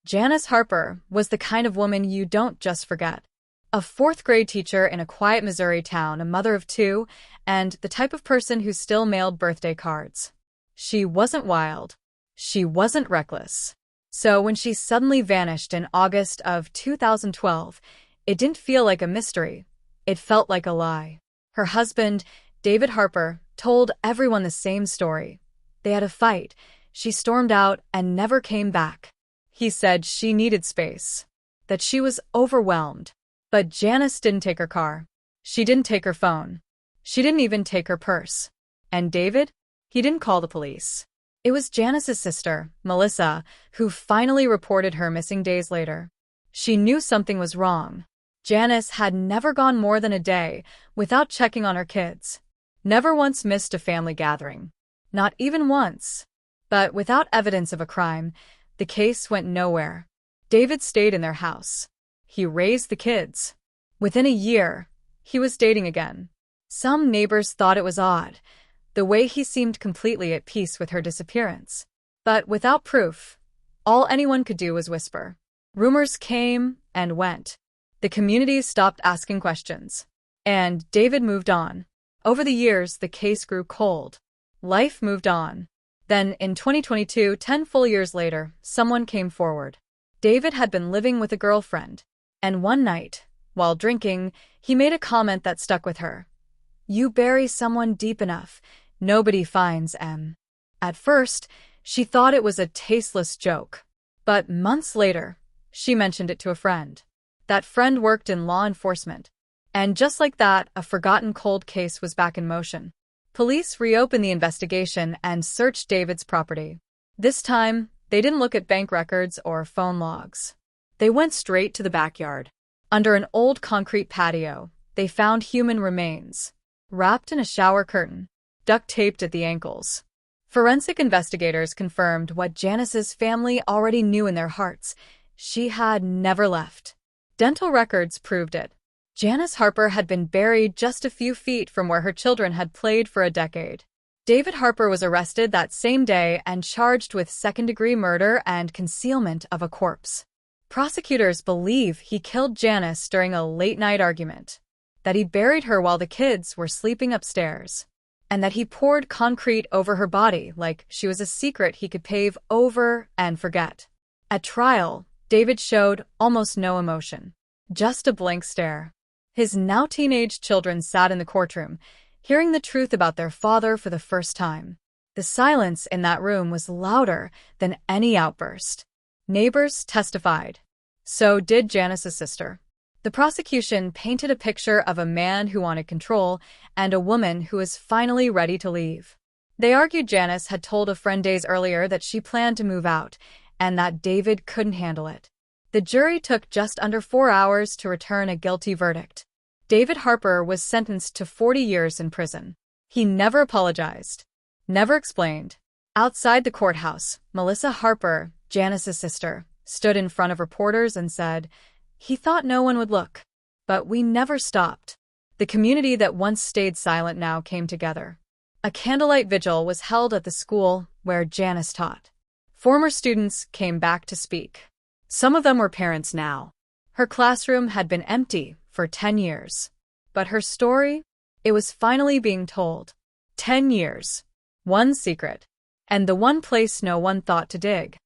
Janice Harper was the kind of woman you don't just forget. A fourth-grade teacher in a quiet Missouri town, a mother of two, and the type of person who still mailed birthday cards. She wasn't wild. She wasn't reckless. So when she suddenly vanished in August of 2012, it didn't feel like a mystery. It felt like a lie. Her husband, David Harper, told everyone the same story. They had a fight. She stormed out and never came back. He said she needed space, that she was overwhelmed. But Janice didn't take her car. She didn't take her phone. She didn't even take her purse. And David? He didn't call the police. It was Janice's sister, Melissa, who finally reported her missing days later. She knew something was wrong. Janice had never gone more than a day without checking on her kids. Never once missed a family gathering. Not even once. But without evidence of a crime, the case went nowhere. David stayed in their house. He raised the kids. Within a year, he was dating again. Some neighbors thought it was odd, the way he seemed completely at peace with her disappearance. But without proof, all anyone could do was whisper. Rumors came and went. The community stopped asking questions. And David moved on. Over the years, the case grew cold. Life moved on. Then, in 2022, 10 full years later, someone came forward. David had been living with a girlfriend. And one night, while drinking, he made a comment that stuck with her. "You bury someone deep enough, nobody finds them." At first, she thought it was a tasteless joke. But months later, she mentioned it to a friend. That friend worked in law enforcement. And just like that, a forgotten cold case was back in motion. Police reopened the investigation and searched David's property. This time, they didn't look at bank records or phone logs. They went straight to the backyard. Under an old concrete patio, they found human remains, wrapped in a shower curtain, duct-taped at the ankles. Forensic investigators confirmed what Janice's family already knew in their hearts. She had never left. Dental records proved it. Janice Harper had been buried just a few feet from where her children had played for a decade. David Harper was arrested that same day and charged with second-degree murder and concealment of a corpse. Prosecutors believe he killed Janice during a late-night argument, that he buried her while the kids were sleeping upstairs, and that he poured concrete over her body like she was a secret he could pave over and forget. At trial, David showed almost no emotion, just a blank stare. His now teenage children sat in the courtroom, hearing the truth about their father for the first time. The silence in that room was louder than any outburst. Neighbors testified. So did Janice's sister. The prosecution painted a picture of a man who wanted control and a woman who was finally ready to leave. They argued Janice had told a friend days earlier that she planned to move out and that David couldn't handle it. The jury took just under 4 hours to return a guilty verdict. David Harper was sentenced to 40 years in prison. He never apologized, never explained. Outside the courthouse, Melissa Harper, Janice's sister, stood in front of reporters and said, "He thought no one would look. But we never stopped." The community that once stayed silent now came together. A candlelight vigil was held at the school where Janice taught. Former students came back to speak. Some of them were parents now. Her classroom had been empty for 10 years. But her story, it was finally being told. 10 years. One secret. And the one place no one thought to dig.